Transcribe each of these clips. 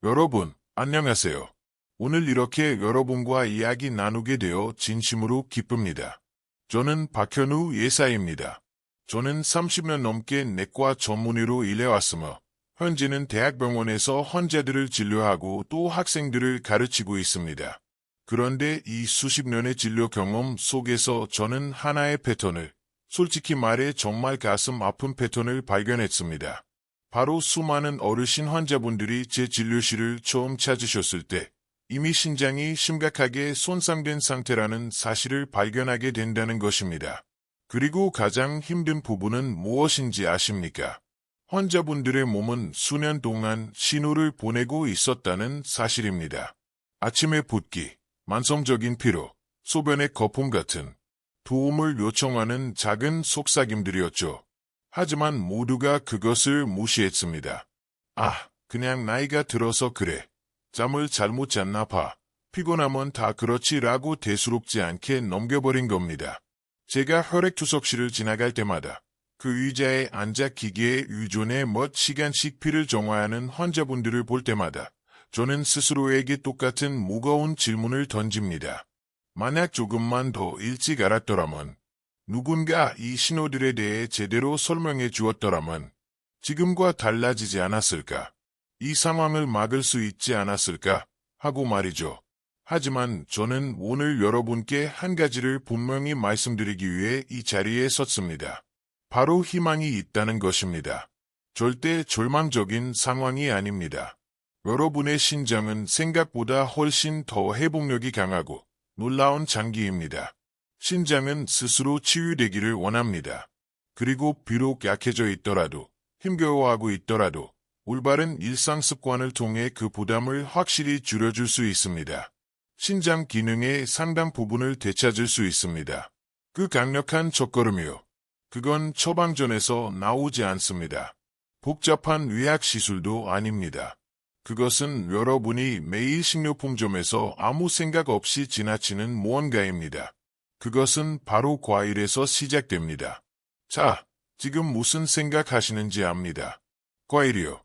여러분, 안녕하세요. 오늘 이렇게 여러분과 이야기 나누게 되어 진심으로 기쁩니다. 저는 박현우 예사입니다. 저는 30년 넘게 내과 전문의로 일해왔으며 현재는 대학병원에서 환자들을 진료하고 또 학생들을 가르치고 있습니다. 그런데 이 수십 년의 진료 경험 속에서 저는 하나의 패턴을, 솔직히 말해 정말 가슴 아픈 패턴을 발견했습니다. 바로 수많은 어르신 환자분들이 제 진료실을 처음 찾으셨을 때 이미 신장이 심각하게 손상된 상태라는 사실을 발견하게 된다는 것입니다. 그리고 가장 힘든 부분은 무엇인지 아십니까? 환자분들의 몸은 수년 동안 신호를 보내고 있었다는 사실입니다. 아침에 붓기, 만성적인 피로, 소변의 거품 같은 도움을 요청하는 작은 속삭임들이었죠. 하지만 모두가 그것을 무시했습니다. 아, 그냥 나이가 들어서 그래. 잠을 잘못 잤나 봐. 피곤하면 다 그렇지라고 대수롭지 않게 넘겨버린 겁니다. 제가 혈액투석실을 지나갈 때마다 그 의자에 앉아 기계에 의존해 몇 시간씩 피를 정화하는 환자분들을 볼 때마다 저는 스스로에게 똑같은 무거운 질문을 던집니다. 만약 조금만 더 일찍 알았더라면, 누군가 이 신호들에 대해 제대로 설명해 주었더라면 지금과 달라지지 않았을까? 이 상황을 막을 수 있지 않았을까? 하고 말이죠. 하지만 저는 오늘 여러분께 한 가지를 분명히 말씀드리기 위해 이 자리에 섰습니다. 바로 희망이 있다는 것입니다. 절대 절망적인 상황이 아닙니다. 여러분의 신장은 생각보다 훨씬 더 회복력이 강하고 놀라운 장기입니다. 신장은 스스로 치유되기를 원합니다. 그리고 비록 약해져 있더라도, 힘겨워하고 있더라도 올바른 일상 습관을 통해 그 부담을 확실히 줄여줄 수 있습니다. 신장 기능의 상당 부분을 되찾을 수 있습니다. 그 강력한 첫걸음이요. 그건 처방전에서 나오지 않습니다. 복잡한 의학 시술도 아닙니다. 그것은 여러분이 매일 식료품점에서 아무 생각 없이 지나치는 무언가입니다. 그것은 바로 과일에서 시작됩니다. 자, 지금 무슨 생각하시는지 압니다. 과일이요.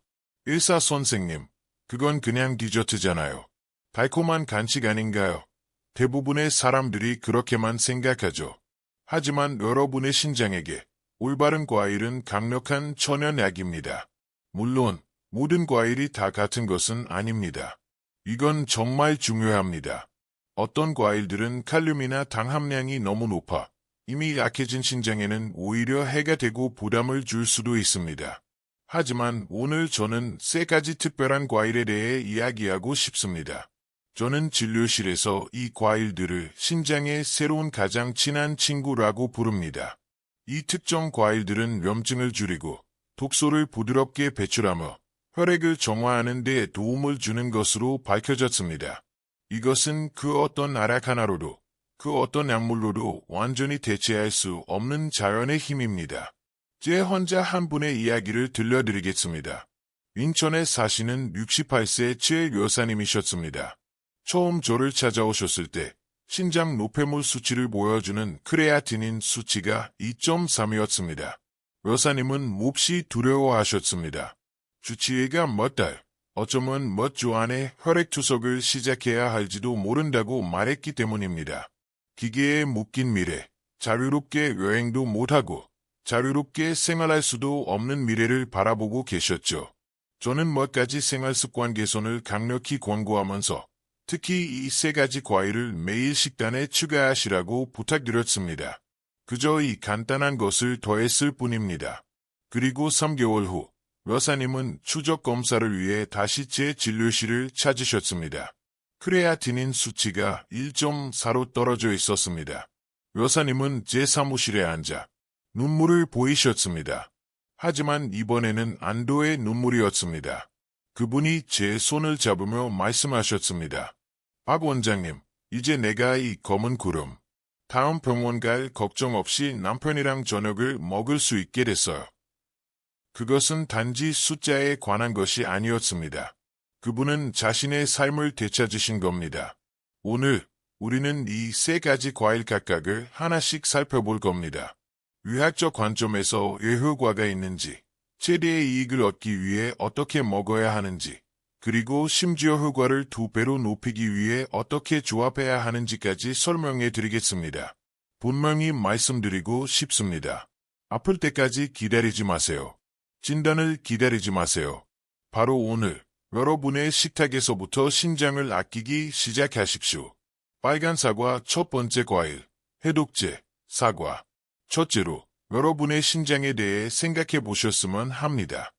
의사 선생님, 그건 그냥 디저트잖아요. 달콤한 간식 아닌가요? 대부분의 사람들이 그렇게만 생각하죠. 하지만 여러분의 신장에게 올바른 과일은 강력한 천연약입니다. 물론 모든 과일이 다 같은 것은 아닙니다. 이건 정말 중요합니다. 어떤 과일들은 칼륨이나 당 함량이 너무 높아 이미 약해진 신장에는 오히려 해가 되고 부담을 줄 수도 있습니다. 하지만 오늘 저는 세 가지 특별한 과일에 대해 이야기하고 싶습니다. 저는 진료실에서 이 과일들을 신장의 새로운 가장 친한 친구라고 부릅니다. 이 특정 과일들은 염증을 줄이고 독소를 부드럽게 배출하며 혈액을 정화하는 데 도움을 주는 것으로 밝혀졌습니다. 이것은 그 어떤 나락 하나로도, 그 어떤 약물로도 완전히 대체할 수 없는 자연의 힘입니다. 제 환자 한 분의 이야기를 들려드리겠습니다. 인천에 사시는 68세 최 여사님이셨습니다. 처음 저를 찾아오셨을 때 신장 노폐물 수치를 보여주는 크레아티닌 수치가 2.3이었습니다. 여사님은 몹시 두려워하셨습니다. 주치의가 몇 달, 어쩌면 몇 주 안에 혈액투석을 시작해야 할지도 모른다고 말했기 때문입니다. 기계에 묶인 미래, 자유롭게 여행도 못하고 자유롭게 생활할 수도 없는 미래를 바라보고 계셨죠. 저는 몇 가지 생활습관 개선을 강력히 권고하면서 특히 이 세 가지 과일을 매일 식단에 추가하시라고 부탁드렸습니다. 그저 이 간단한 것을 더했을 뿐입니다. 그리고 3개월 후 여사님은 추적 검사를 위해 다시 제 진료실을 찾으셨습니다. 크레아티닌 수치가 1.4로 떨어져 있었습니다. 여사님은 제 사무실에 앉아 눈물을 보이셨습니다. 하지만 이번에는 안도의 눈물이었습니다. 그분이 제 손을 잡으며 말씀하셨습니다. 박 원장님, 이제 내가 이 검은 구름, 다음 병원 갈 걱정 없이 남편이랑 저녁을 먹을 수 있게 됐어요. 그것은 단지 숫자에 관한 것이 아니었습니다. 그분은 자신의 삶을 되찾으신 겁니다. 오늘 우리는 이 세 가지 과일 각각을 하나씩 살펴볼 겁니다. 의학적 관점에서 왜 효과가 있는지, 최대의 이익을 얻기 위해 어떻게 먹어야 하는지, 그리고 심지어 효과를 2배로 높이기 위해 어떻게 조합해야 하는지까지 설명해 드리겠습니다. 분명히 말씀드리고 싶습니다. 아플 때까지 기다리지 마세요. 진단을 기다리지 마세요. 바로 오늘 여러분의 식탁에서부터 신장을 아끼기 시작하십시오. 빨간 사과 첫 번째 과일, 해독제, 사과. 첫째로 여러분의 신장에 대해 생각해 보셨으면 합니다.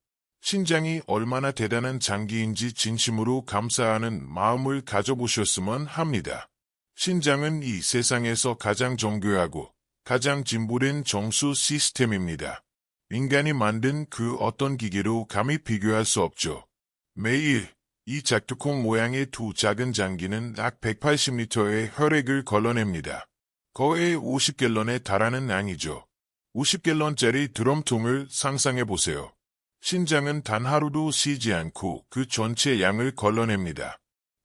신장이 얼마나 대단한 장기인지 진심으로 감사하는 마음을 가져보셨으면 합니다. 신장은 이 세상에서 가장 정교하고 가장 진보된 정수 시스템입니다. 인간이 만든 그 어떤 기계로 감히 비교할 수 없죠. 매일 이 작두콩 모양의 두 작은 장기는 약 180리터의 혈액을 걸러냅니다. 거의 50갤런에 달하는 양이죠. 50갤런짜리 드럼통을 상상해보세요. 신장은 단 하루도 쉬지 않고 그 전체 양을 걸러냅니다.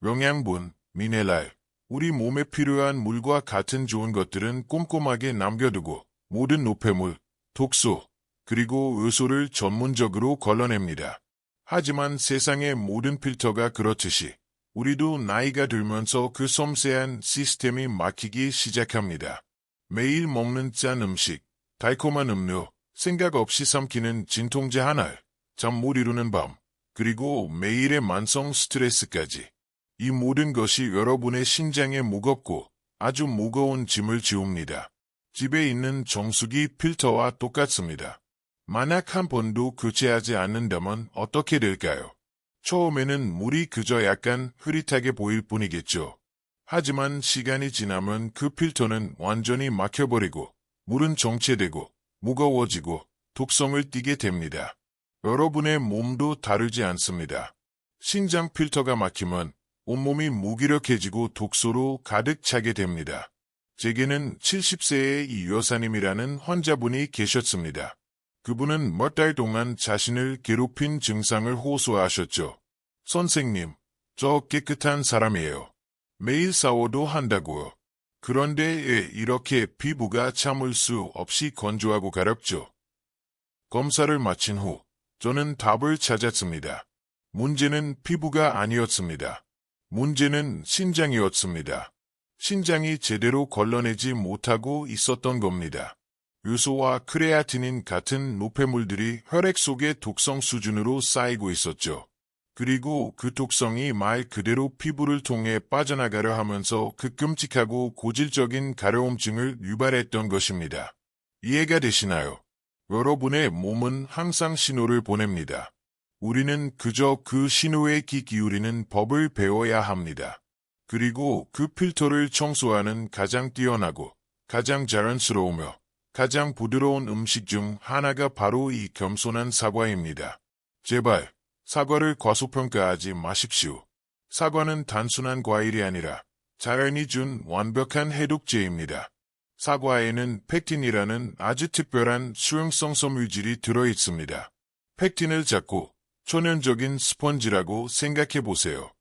영양분, 미네랄, 우리 몸에 필요한 물과 같은 좋은 것들은 꼼꼼하게 남겨두고 모든 노폐물, 독소, 그리고 요소를 전문적으로 걸러냅니다. 하지만 세상의 모든 필터가 그렇듯이 우리도 나이가 들면서 그 섬세한 시스템이 막히기 시작합니다. 매일 먹는 짠 음식, 달콤한 음료, 생각 없이 삼키는 진통제 하나, 잠 못 이루는 밤, 그리고 매일의 만성 스트레스까지. 이 모든 것이 여러분의 신장에 무겁고 아주 무거운 짐을 지웁니다. 집에 있는 정수기 필터와 똑같습니다. 만약 한 번도 교체하지 않는다면 어떻게 될까요? 처음에는 물이 그저 약간 흐릿하게 보일 뿐이겠죠. 하지만 시간이 지나면 그 필터는 완전히 막혀버리고 물은 정체되고 무거워지고 독성을 띠게 됩니다. 여러분의 몸도 다르지 않습니다. 신장 필터가 막히면 온몸이 무기력해지고 독소로 가득 차게 됩니다. 제게는 70세의 이 여사님이라는 환자분이 계셨습니다. 그분은 몇 달 동안 자신을 괴롭힌 증상을 호소하셨죠. 선생님, 저 깨끗한 사람이에요. 매일 샤워도 한다고요. 그런데 왜 이렇게 피부가 참을 수 없이 건조하고 가렵죠? 검사를 마친 후 저는 답을 찾았습니다. 문제는 피부가 아니었습니다. 문제는 신장이었습니다. 신장이 제대로 걸러내지 못하고 있었던 겁니다. 요소와 크레아티닌 같은 노폐물들이 혈액 속의 독성 수준으로 쌓이고 있었죠. 그리고 그 독성이 말 그대로 피부를 통해 빠져나가려 하면서 그 끔찍하고 고질적인 가려움증을 유발했던 것입니다. 이해가 되시나요? 여러분의 몸은 항상 신호를 보냅니다. 우리는 그저 그 신호에 귀 기울이는 법을 배워야 합니다. 그리고 그 필터를 청소하는 가장 뛰어나고 가장 자연스러우며 가장 부드러운 음식 중 하나가 바로 이 겸손한 사과입니다. 제발 사과를 과소평가하지 마십시오. 사과는 단순한 과일이 아니라 자연이 준 완벽한 해독제입니다. 사과에는 펙틴이라는 아주 특별한 수용성 섬유질이 들어있습니다. 펙틴을 작고 천연적인 스펀지라고 생각해보세요.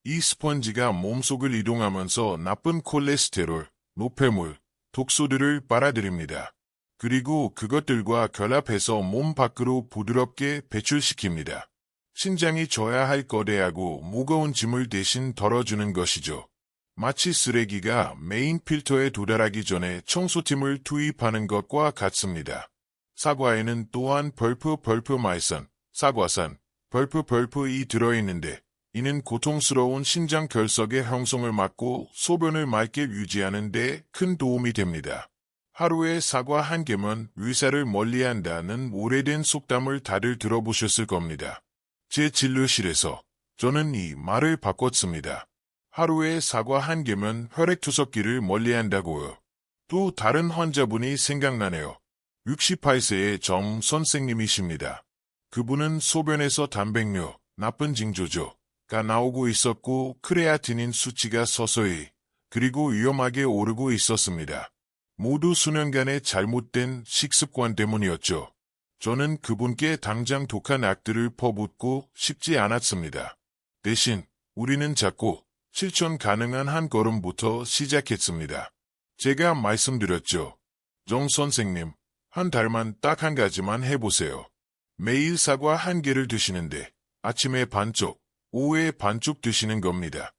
이 스펀지가 몸속을 이동하면서 나쁜 콜레스테롤, 노폐물, 독소들을 빨아들입니다. 그리고 그것들과 결합해서 몸 밖으로 부드럽게 배출시킵니다. 신장이 져야 할 거대하고 무거운 짐을 대신 덜어주는 것이죠. 마치 쓰레기가 메인 필터에 도달하기 전에 청소팀을 투입하는 것과 같습니다. 사과에는 또한 벌프말산, 사과산, 벌프이 들어있는데 이는 고통스러운 신장 결석의 형성을 막고 소변을 맑게 유지하는 데 큰 도움이 됩니다. 하루에 사과 한 개면 의사를 멀리한다는 오래된 속담을 다들 들어보셨을 겁니다. 제 진료실에서 저는 이 말을 바꿨습니다. 하루에 사과 한 개면 혈액투석기를 멀리한다고요. 또 다른 환자분이 생각나네요. 68세의 정 선생님이십니다. 그분은 소변에서 단백뇨, 나쁜 징조조가 나오고 있었고 크레아티닌 수치가 서서히 그리고 위험하게 오르고 있었습니다. 모두 수년간의 잘못된 식습관 때문이었죠. 저는 그분께 당장 독한 약들을 퍼붓고 싶지 않았습니다. 대신 우리는 작고 실천 가능한 한 걸음부터 시작했습니다. 제가 말씀드렸죠. 정 선생님, 한 달만 딱 한 가지만 해보세요. 매일 사과 한 개를 드시는데 아침에 반쪽, 오후에 반쪽 드시는 겁니다.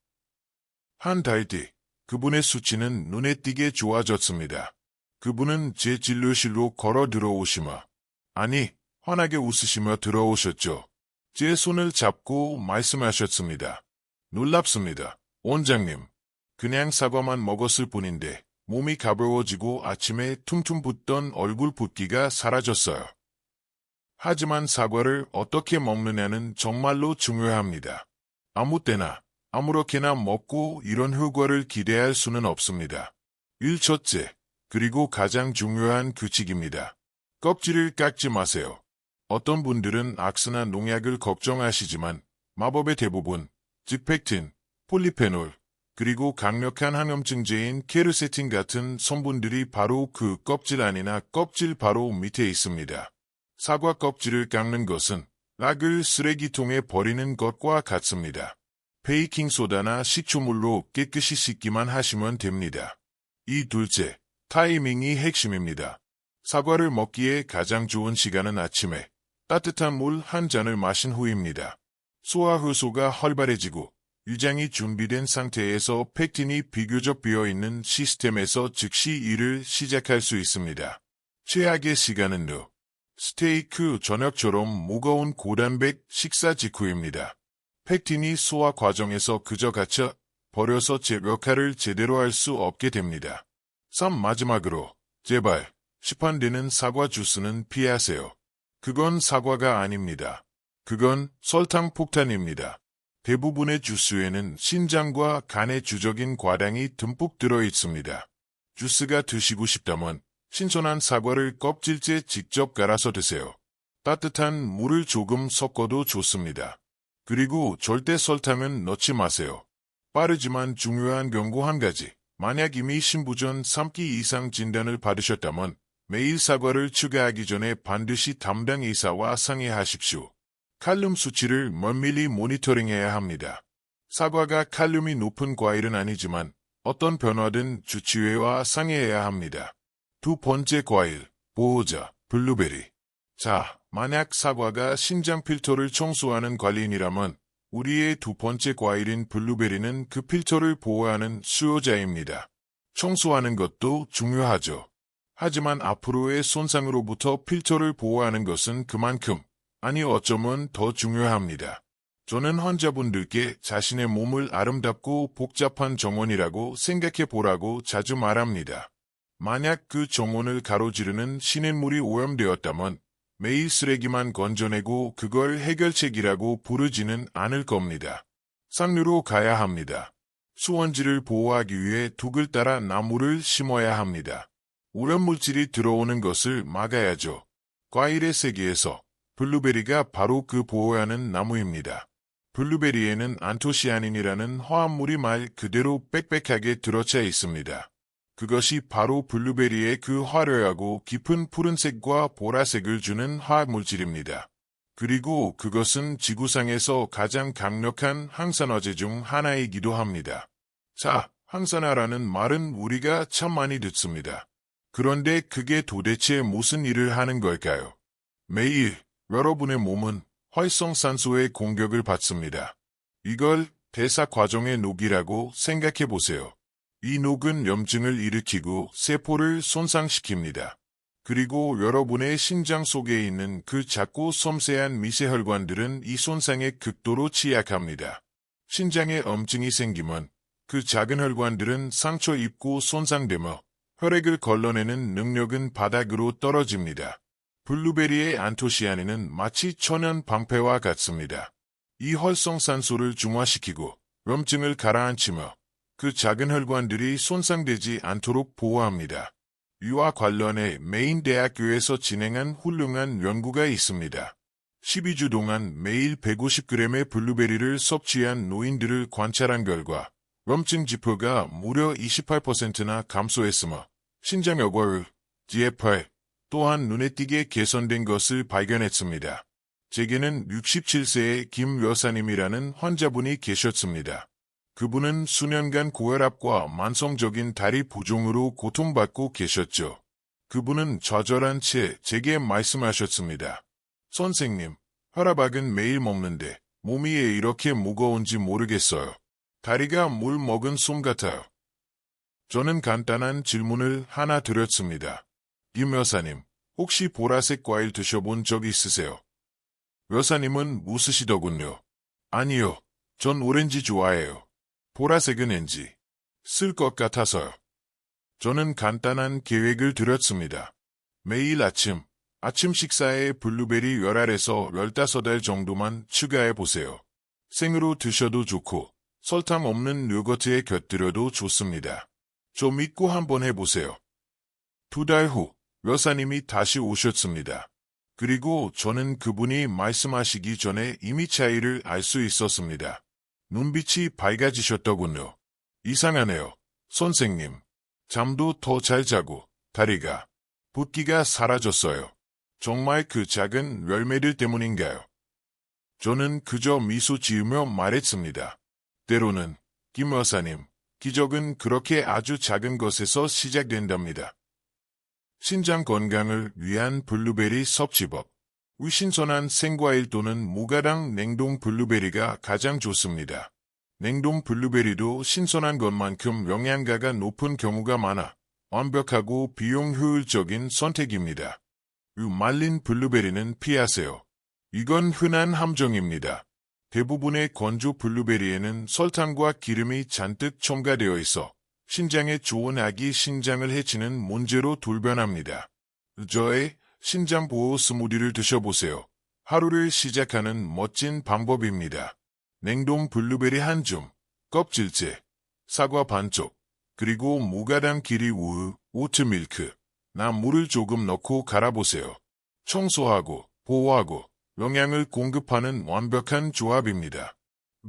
한 달 뒤 그분의 수치는 눈에 띄게 좋아졌습니다. 그분은 제 진료실로 걸어 들어오시며 아니 환하게 웃으시며 들어오셨죠. 제 손을 잡고 말씀하셨습니다. 놀랍습니다. 원장님. 그냥 사과만 먹었을 뿐인데 몸이 가벼워지고 아침에 퉁퉁 붓던 얼굴 붓기가 사라졌어요. 하지만 사과를 어떻게 먹느냐는 정말로 중요합니다. 아무 때나 아무렇게나 먹고 이런 효과를 기대할 수는 없습니다. 첫째, 그리고 가장 중요한 규칙입니다. 껍질을 깎지 마세요. 어떤 분들은 악스나 농약을 걱정하시지만 마법의 대부분, 즉 펙틴, 폴리페놀, 그리고 강력한 항염증제인 케르세틴 같은 성분들이 바로 그 껍질 안이나 껍질 바로 밑에 있습니다. 사과 껍질을 깎는 것은 락을 쓰레기통에 버리는 것과 같습니다. 베이킹소다나 식초물로 깨끗이 씻기만 하시면 됩니다. 둘째, 타이밍이 핵심입니다. 사과를 먹기에 가장 좋은 시간은 아침에 따뜻한 물 한 잔을 마신 후입니다. 소화효소가 활발해지고 위장이 준비된 상태에서 펙틴이 비교적 비어있는 시스템에서 즉시 일을 시작할 수 있습니다. 최악의 시간은 스테이크 저녁처럼 무거운 고단백 식사 직후입니다. 펙틴이 소화 과정에서 그저 갇혀 버려서 제 역할을 제대로 할 수 없게 됩니다. 마지막으로 제발 시판되는 사과 주스는 피하세요. 그건 사과가 아닙니다. 그건 설탕 폭탄입니다. 대부분의 주스에는 신장과 간에 주적인 과당이 듬뿍 들어 있습니다. 주스가 드시고 싶다면 신선한 사과를 껍질째 직접 갈아서 드세요. 따뜻한 물을 조금 섞어도 좋습니다. 그리고 절대 설탕은 넣지 마세요. 빠르지만 중요한 경고 한 가지. 만약 이미 신부전 3기 이상 진단을 받으셨다면 매일 사과를 추가하기 전에 반드시 담당 의사와 상의하십시오. 칼륨 수치를 면밀히 모니터링해야 합니다. 사과가 칼륨이 높은 과일은 아니지만 어떤 변화든 주치의와 상의해야 합니다. 두 번째 과일, 보호자, 블루베리. 자, 만약 사과가 신장 필터를 청소하는 관리인이라면 우리의 두 번째 과일인 블루베리는 그 필터를 보호하는 수요자입니다. 청소하는 것도 중요하죠. 하지만 앞으로의 손상으로부터 필터를 보호하는 것은 그만큼, 아니 어쩌면 더 중요합니다. 저는 환자분들께 자신의 몸을 아름답고 복잡한 정원이라고 생각해 보라고 자주 말합니다. 만약 그 정원을 가로지르는 시냇물이 오염되었다면 매일 쓰레기만 건져내고 그걸 해결책이라고 부르지는 않을 겁니다. 상류로 가야 합니다. 수원지를 보호하기 위해 둑을 따라 나무를 심어야 합니다. 오염물질이 들어오는 것을 막아야죠. 과일의 세계에서 블루베리가 바로 그 보호하는 나무입니다. 블루베리에는 안토시아닌이라는 화합물이 말 그대로 빽빽하게 들어차 있습니다. 그것이 바로 블루베리의 그 화려하고 깊은 푸른색과 보라색을 주는 화학물질입니다. 그리고 그것은 지구상에서 가장 강력한 항산화제 중 하나이기도 합니다. 자, 항산화라는 말은 우리가 참 많이 듣습니다. 그런데 그게 도대체 무슨 일을 하는 걸까요? 매일 여러분의 몸은 활성산소의 공격을 받습니다. 이걸 대사 과정의 녹이라고 생각해 보세요. 이 녹은 염증을 일으키고 세포를 손상시킵니다. 그리고 여러분의 심장 속에 있는 그 작고 섬세한 미세혈관들은 이 손상에 극도로 취약합니다. 심장에 염증이 생기면 그 작은 혈관들은 상처 입고 손상되며 혈액을 걸러내는 능력은 바닥으로 떨어집니다. 블루베리의 안토시아닌은 마치 천연 방패와 같습니다. 이 활성산소를 중화시키고 염증을 가라앉히며 그 작은 혈관들이 손상되지 않도록 보호합니다. 이와 관련해 메인 대학교에서 진행한 훌륭한 연구가 있습니다. 12주 동안 매일 150g의 블루베리를 섭취한 노인들을 관찰한 결과 염증 지표가 무려 28%나 감소했으며 신장여과율, GFR 또한 눈에 띄게 개선된 것을 발견했습니다. 제게는 67세의 김 여사님이라는 환자분이 계셨습니다. 그분은 수년간 고혈압과 만성적인 다리 부종으로 고통받고 계셨죠. 그분은 좌절한 채 제게 말씀하셨습니다. 선생님, 혈압약은 매일 먹는데 몸이 왜 이렇게 무거운지 모르겠어요. 다리가 물 먹은 솜 같아요. 저는 간단한 질문을 하나 드렸습니다. 김 여사님, 혹시 보라색 과일 드셔본 적 있으세요? 여사님은 웃으시더군요. 아니요, 전 오렌지 좋아해요. 보라색은 왠지 쓸 것 같아서요. 저는 간단한 계획을 드렸습니다. 매일 아침 식사에 블루베리 10알에서 15알 정도만 추가해 보세요. 생으로 드셔도 좋고 설탕 없는 요거트에 곁들여도 좋습니다. 좀 믿고 한번 해보세요. 2달 후 여사님이 다시 오셨습니다. 그리고 저는 그분이 말씀하시기 전에 이미 차이를 알 수 있었습니다. 눈빛이 밝아지셨더군요. 이상하네요, 선생님. 잠도 더 잘 자고 다리가 붓기가 사라졌어요. 정말 그 작은 열매들 때문인가요? 저는 그저 미소 지으며 말했습니다. 때로는 김 여사님, 기적은 그렇게 아주 작은 것에서 시작된답니다. 신장 건강을 위한 블루베리 섭취법. 신선한 생과일 또는 무가당 냉동 블루베리가 가장 좋습니다. 냉동 블루베리도 신선한 것만큼 영양가가 높은 경우가 많아 완벽하고 비용 효율적인 선택입니다. 말린 블루베리는 피하세요. 이건 흔한 함정입니다. 대부분의 건조 블루베리에는 설탕과 기름이 잔뜩 첨가되어 있어 신장에 좋은 아기 신장을 해치는 문제로 돌변합니다. 저의 신장 보호 스무디를 드셔보세요. 하루를 시작하는 멋진 방법입니다. 냉동 블루베리 한 줌, 껍질째, 사과 반쪽, 그리고 무가당 기리 우유, 오트밀크, 물을 조금 넣고 갈아보세요. 청소하고 보호하고 영양을 공급하는 완벽한 조합입니다.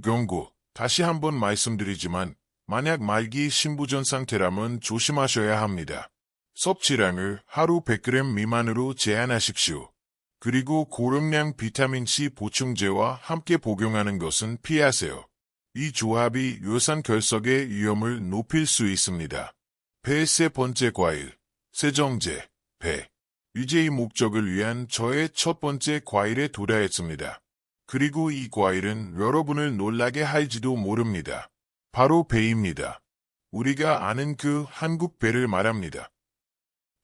경고, 다시 한번 말씀드리지만 만약 말기 신부전 상태라면 조심하셔야 합니다. 섭취량을 하루 100g 미만으로 제한하십시오. 그리고 고용량 비타민C 보충제와 함께 복용하는 것은 피하세요. 이 조합이 요산 결석의 위험을 높일 수 있습니다. 배의 세 번째 과일, 세정제, 배. 이제 이 목적을 위한 저의 첫 번째 과일에 도달했습니다. 그리고 이 과일은 여러분을 놀라게 할지도 모릅니다. 바로 배입니다. 우리가 아는 그 한국 배를 말합니다.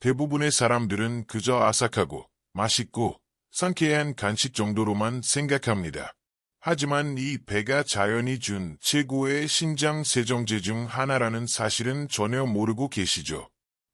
대부분의 사람들은 그저 아삭하고 맛있고 상쾌한 간식 정도로만 생각합니다. 하지만 이 배가 자연이 준 최고의 신장 세정제 중 하나라는 사실은 전혀 모르고 계시죠?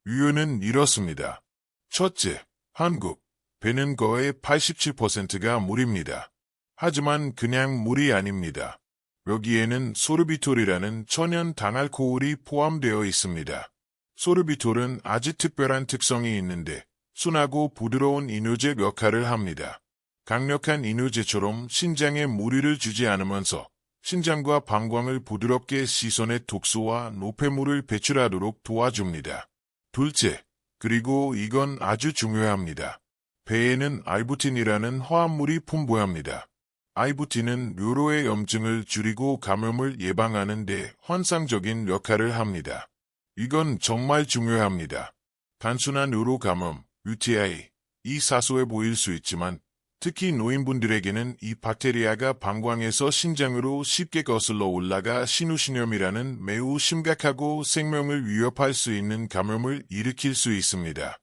이유는 이렇습니다. 첫째, 한국 배는 거의 87%가 물입니다. 하지만 그냥 물이 아닙니다. 여기에는 소르비톨이라는 천연 단알코올이 포함되어 있습니다. 소르비톨은 아주 특별한 특성이 있는데 순하고 부드러운 이뇨제 역할을 합니다. 강력한 이뇨제처럼 신장에 무리를 주지 않으면서 신장과 방광을 부드럽게 씻어내 독소와 노폐물을 배출하도록 도와줍니다. 둘째, 그리고 이건 아주 중요합니다. 배에는 알부틴이라는 화합물이 풍부합니다. 알부틴은 뇌로의 염증을 줄이고 감염을 예방하는 데 환상적인 역할을 합니다. 이건 정말 중요합니다. 단순한 뇌로 감염, UTI, 이 사소해 보일 수 있지만 특히 노인분들에게는 이 박테리아가 방광에서 신장으로 쉽게 거슬러 올라가 신우신염이라는 매우 심각하고 생명을 위협할 수 있는 감염을 일으킬 수 있습니다.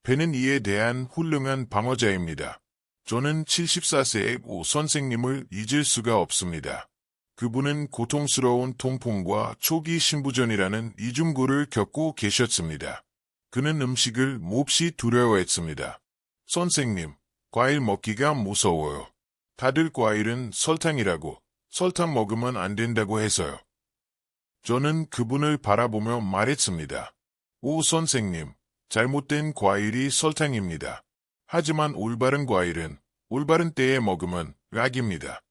배는 이에 대한 훌륭한 방어자입니다. 저는 74세의 오 선생님을 잊을 수가 없습니다. 그분은 고통스러운 통풍과 초기 신부전이라는 이중고를 겪고 계셨습니다. 그는 음식을 몹시 두려워했습니다. 선생님, 과일 먹기가 무서워요. 다들 과일은 설탕이라고, 설탕 먹으면 안 된다고 해서요. 저는 그분을 바라보며 말했습니다. 오 선생님, 잘못된 과일이 설탕입니다. 하지만 올바른 과일은 올바른 때에 먹으면 약입니다.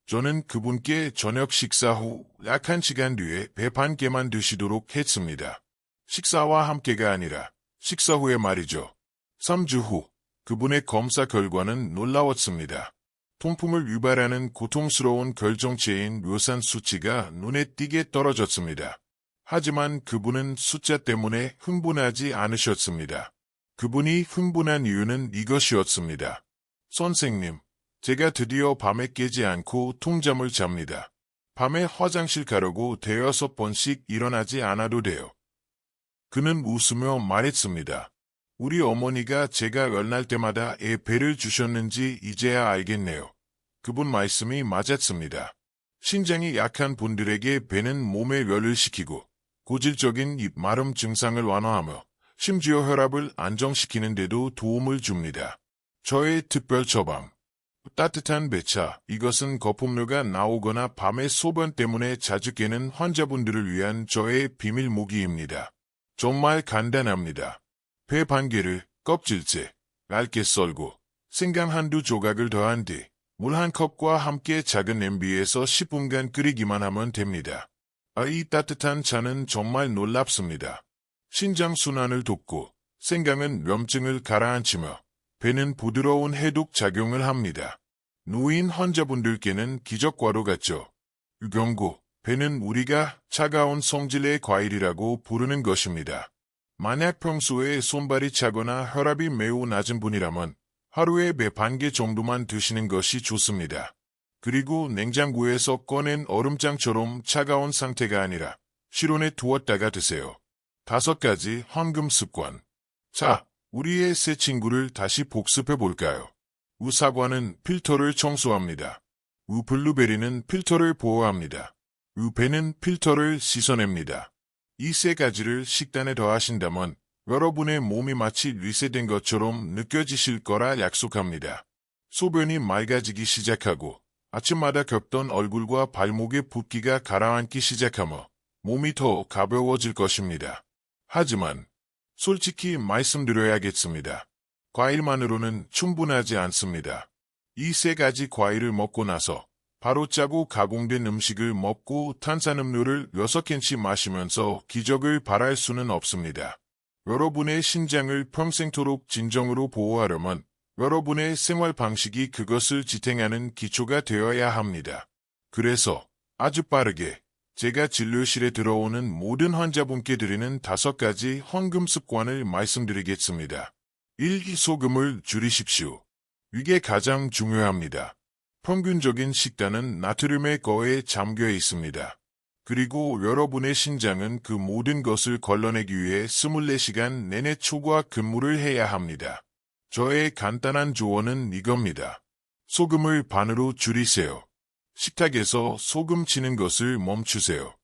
저는 그분께 저녁 식사 후 약 1시간 뒤에 배 반 개만 드시도록 했습니다. 식사와 함께가 아니라 식사 후에 말이죠. 3주 후 그분의 검사 결과는 놀라웠습니다. 통풍을 유발하는 고통스러운 결정체인 묘산 수치가 눈에 띄게 떨어졌습니다. 하지만 그분은 숫자 때문에 흥분하지 않으셨습니다. 그분이 흥분한 이유는 이것이었습니다. 선생님, 제가 드디어 밤에 깨지 않고 통잠을 잡니다. 밤에 화장실 가려고 대여섯 번씩 일어나지 않아도 돼요. 그는 웃으며 말했습니다. 우리 어머니가 제가 열날 때마다 애 배를 주셨는지 이제야 알겠네요. 그분 말씀이 맞았습니다. 신장이 약한 분들에게 배는 몸에 열을 식히고 고질적인 입 마름 증상을 완화하며 심지어 혈압을 안정시키는 데도 도움을 줍니다. 저의 특별 처방. 따뜻한 배차. 이것은 거품류가 나오거나 밤에 소변 때문에 자주 깨는 환자분들을 위한 저의 비밀 무기입니다. 정말 간단합니다. 배 반 개를 껍질째 얇게 썰고 생강 한두 조각을 더한 뒤 물 한 컵과 함께 작은 냄비에서 10분간 끓이기만 하면 됩니다. 이 따뜻한 차는 정말 놀랍습니다. 신장 순환을 돕고 생강은 염증을 가라앉히며 배는 부드러운 해독 작용을 합니다. 노인 환자분들께는 기적과도 같죠. 유경고, 배는 우리가 차가운 성질의 과일이라고 부르는 것입니다. 만약 평소에 손발이 차거나 혈압이 매우 낮은 분이라면 하루에 배 반 개 정도만 드시는 것이 좋습니다. 그리고 냉장고에서 꺼낸 얼음장처럼 차가운 상태가 아니라 실온에 두었다가 드세요. 5가지 황금 습관. 자, 우리의 새 친구를 다시 복습해 볼까요? 우사과는 필터를 청소합니다. 우블루베리는 필터를 보호합니다. 우배는 필터를 씻어냅니다. 이 3가지를 식단에 더하신다면 여러분의 몸이 마치 리셋된 것처럼 느껴지실 거라 약속합니다. 소변이 맑아지기 시작하고 아침마다 겪던 얼굴과 발목의 붓기가 가라앉기 시작하며 몸이 더 가벼워질 것입니다. 하지만 솔직히 말씀드려야겠습니다. 과일만으로는 충분하지 않습니다. 이 3가지 과일을 먹고 나서 바로 짜고 가공된 음식을 먹고 탄산음료를 6캔씩 마시면서 기적을 바랄 수는 없습니다. 여러분의 신장을 평생토록 진정으로 보호하려면 여러분의 생활 방식이 그것을 지탱하는 기초가 되어야 합니다. 그래서 아주 빠르게 제가 진료실에 들어오는 모든 환자분께 드리는 5가지 황금 습관을 말씀드리겠습니다. 1. 소금을 줄이십시오. 이게 가장 중요합니다. 평균적인 식단은 나트륨의 거에 잠겨 있습니다. 그리고 여러분의 신장은 그 모든 것을 걸러내기 위해 24시간 내내 초과 근무를 해야 합니다. 저의 간단한 조언은 이겁니다. 소금을 반으로 줄이세요. 식탁에서 소금 치는 것을 멈추세요.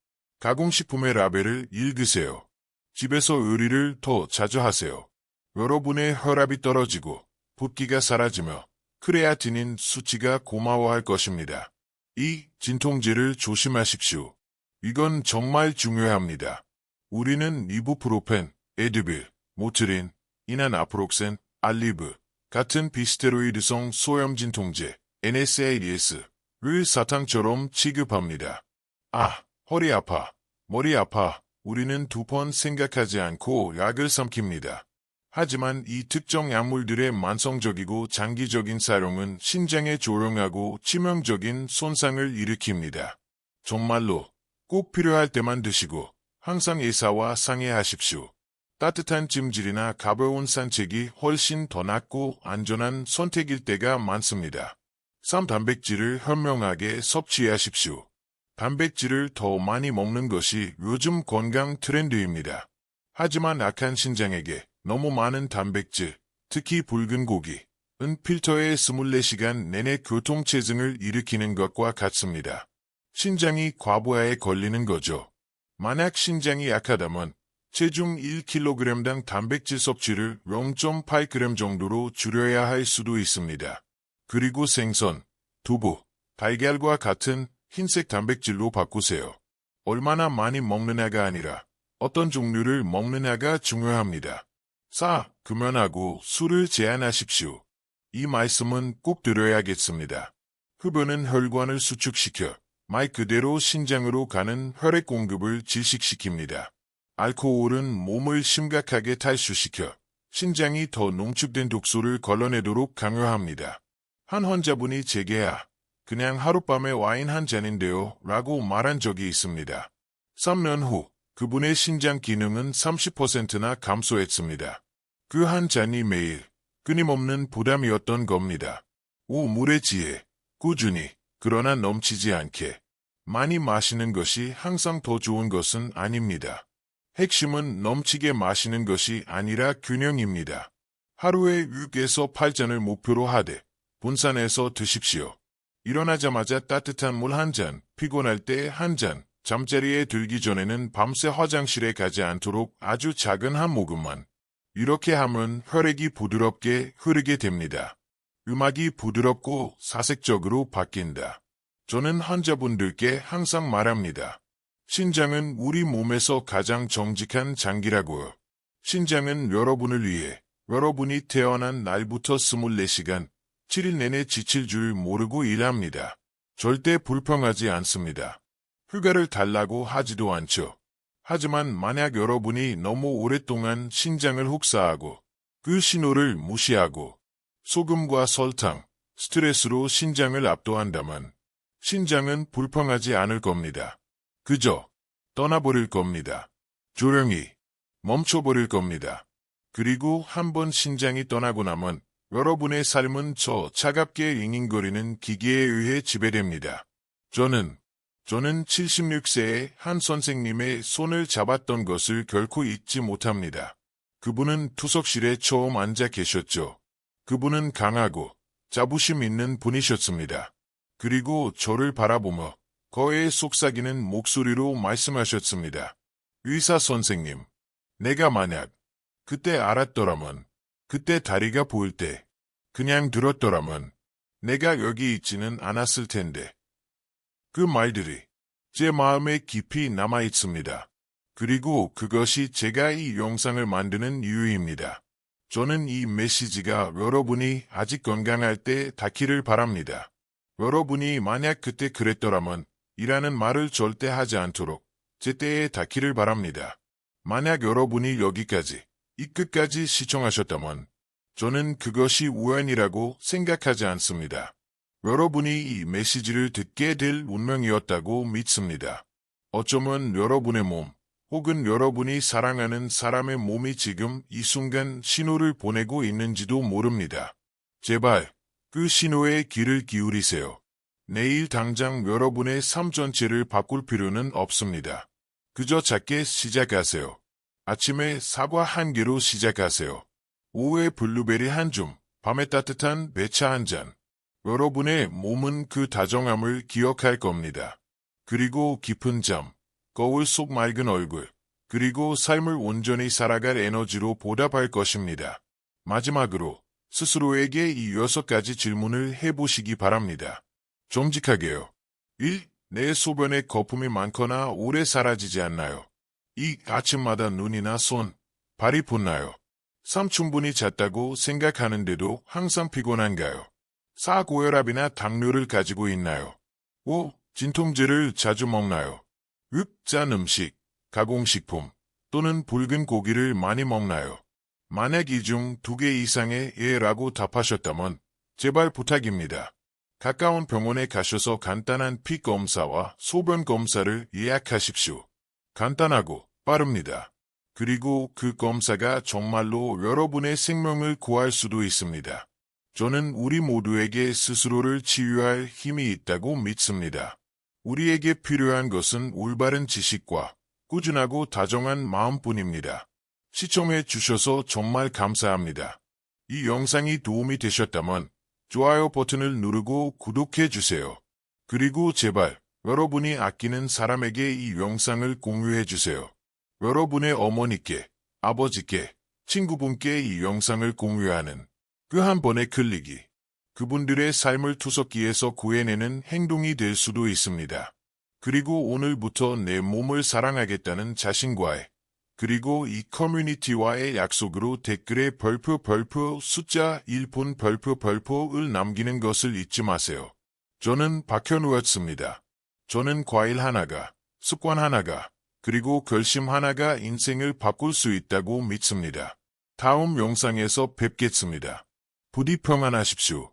가공식품의 라벨을 읽으세요. 집에서 요리를 더 자주 하세요. 여러분의 혈압이 떨어지고 붓기가 사라지며 크레아틴인 수치가 고마워할 것입니다. 2. 진통제를 조심하십시오. 이건 정말 중요합니다. 우리는 이부프로펜, 에드빌, 모트린, 이나나프록센, 알리브 같은 비스테로이드성 소염 진통제, NSAIDs를 사탕처럼 취급합니다. 허리 아파, 머리 아파. 우리는 2번 생각하지 않고 약을 삼킵니다. 하지만 이 특정 약물들의 만성적이고 장기적인 사용은 신장에 조용하고 치명적인 손상을 일으킵니다. 정말로 꼭 필요할 때만 드시고 항상 의사와 상의하십시오. 따뜻한 찜질이나 가벼운 산책이 훨씬 더 낫고 안전한 선택일 때가 많습니다. 3. 단백질을 현명하게 섭취하십시오. 단백질을 더 많이 먹는 것이 요즘 건강 트렌드입니다. 하지만 약한 신장에게 너무 많은 단백질, 특히 붉은 고기는 필터에 24시간 내내 교통체증을 일으키는 것과 같습니다. 신장이 과부하에 걸리는 거죠. 만약 신장이 약하다면 체중 1kg당 단백질 섭취를 0.8g 정도로 줄여야 할 수도 있습니다. 그리고 생선, 두부, 달걀과 같은 흰색 단백질로 바꾸세요. 얼마나 많이 먹느냐가 아니라 어떤 종류를 먹느냐가 중요합니다. 4. 금연하고 술을 제한하십시오. 이 말씀은 꼭 드려야겠습니다. 흡연은 혈관을 수축시켜 말 그대로 신장으로 가는 혈액 공급을 질식시킵니다. 알코올은 몸을 심각하게 탈수시켜 신장이 더 농축된 독소를 걸러내도록 강요합니다. 한 환자분이 제게야 그냥 하룻밤에 와인 한 잔인데요 라고 말한 적이 있습니다. 3년 후 그분의 신장 기능은 30%나 감소했습니다. 그 한 잔이 매일 끊임없는 부담이었던 겁니다. 5. 물의 지혜. 꾸준히, 그러나 넘치지 않게. 많이 마시는 것이 항상 더 좋은 것은 아닙니다. 핵심은 넘치게 마시는 것이 아니라 균형입니다. 하루에 6에서 8잔을 목표로 하되 분산해서 드십시오. 일어나자마자 따뜻한 물 한 잔, 피곤할 때 한 잔, 잠자리에 들기 전에는 밤새 화장실에 가지 않도록 아주 작은 한 모금만. 이렇게 하면 혈액이 부드럽게 흐르게 됩니다. 음악이 부드럽고 사색적으로 바뀐다. 저는 환자분들께 항상 말합니다. 신장은 우리 몸에서 가장 정직한 장기라고요. 신장은 여러분을 위해 여러분이 태어난 날부터 24시간, 7일 내내 지칠 줄 모르고 일합니다. 절대 불평하지 않습니다. 휴가를 달라고 하지도 않죠. 하지만 만약 여러분이 너무 오랫동안 신장을 혹사하고 그 신호를 무시하고 소금과 설탕, 스트레스로 신장을 압도한다면 신장은 불평하지 않을 겁니다. 그저 떠나버릴 겁니다. 조용히 멈춰버릴 겁니다. 그리고 한번 신장이 떠나고 나면 여러분의 삶은 저 차갑게 잉잉거리는 기계에 의해 지배됩니다. 저는 76세의 한 선생님의 손을 잡았던 것을 결코 잊지 못합니다. 그분은 투석실에 처음 앉아 계셨죠. 그분은 강하고 자부심 있는 분이셨습니다. 그리고 저를 바라보며 거의 속삭이는 목소리로 말씀하셨습니다. 의사 선생님, 내가 만약 그때 알았더라면, 그때 다리가 보일 때 그냥 들었더라면 내가 여기 있지는 않았을 텐데. 그 말들이 제 마음에 깊이 남아 있습니다. 그리고 그것이 제가 이 영상을 만드는 이유입니다. 저는 이 메시지가 여러분이 아직 건강할 때 닿기를 바랍니다. 여러분이 만약 그때 그랬더라면 이라는 말을 절대 하지 않도록 제 때에 닿기를 바랍니다. 만약 여러분이 여기까지, 이 끝까지 시청하셨다면 저는 그것이 우연이라고 생각하지 않습니다. 여러분이 이 메시지를 듣게 될 운명이었다고 믿습니다. 어쩌면 여러분의 몸, 혹은 여러분이 사랑하는 사람의 몸이 지금 이 순간 신호를 보내고 있는지도 모릅니다. 제발 그 신호에 귀를 기울이세요. 내일 당장 여러분의 삶 전체를 바꿀 필요는 없습니다. 그저 작게 시작하세요. 아침에 사과 한 개로 시작하세요. 오후에 블루베리 한 줌, 밤에 따뜻한 배차 한 잔. 여러분의 몸은 그 다정함을 기억할 겁니다. 그리고 깊은 잠, 거울 속 맑은 얼굴, 그리고 삶을 온전히 살아갈 에너지로 보답할 것입니다. 마지막으로 스스로에게 이 6가지 질문을 해보시기 바랍니다. 정직하게요. 1. 내 소변에 거품이 많거나 오래 사라지지 않나요? 2. 아침마다 눈이나 손, 발이 붓나요? 3. 충분히 잤다고 생각하는데도 항상 피곤한가요? 4. 고혈압이나 당뇨를 가지고 있나요? 5. 진통제를 자주 먹나요? 6. 짠 음식, 가공식품 또는 붉은 고기를 많이 먹나요? 만약 이 중 2개 이상의 예라고 답하셨다면 제발 부탁입니다. 가까운 병원에 가셔서 간단한 피 검사와 소변 검사를 예약하십시오. 간단하고 빠릅니다. 그리고 그 검사가 정말로 여러분의 생명을 구할 수도 있습니다. 저는 우리 모두에게 스스로를 치유할 힘이 있다고 믿습니다. 우리에게 필요한 것은 올바른 지식과 꾸준하고 다정한 마음뿐입니다. 시청해 주셔서 정말 감사합니다. 이 영상이 도움이 되셨다면 좋아요 버튼을 누르고 구독해 주세요. 그리고 제발 여러분이 아끼는 사람에게 이 영상을 공유해 주세요. 여러분의 어머니께, 아버지께, 친구분께 이 영상을 공유하는 그 한 번의 클릭이 그분들의 삶을 투석기에서 구해내는 행동이 될 수도 있습니다. 그리고 오늘부터 내 몸을 사랑하겠다는 자신과의 그리고 이 커뮤니티와의 약속으로 댓글에 별표 숫자 1분 별표를 남기는 것을 잊지 마세요. 저는 박현우였습니다. 저는 과일 하나가, 습관 하나가, 그리고 결심 하나가 인생을 바꿀 수 있다고 믿습니다. 다음 영상에서 뵙겠습니다. 부디 평안하십시오.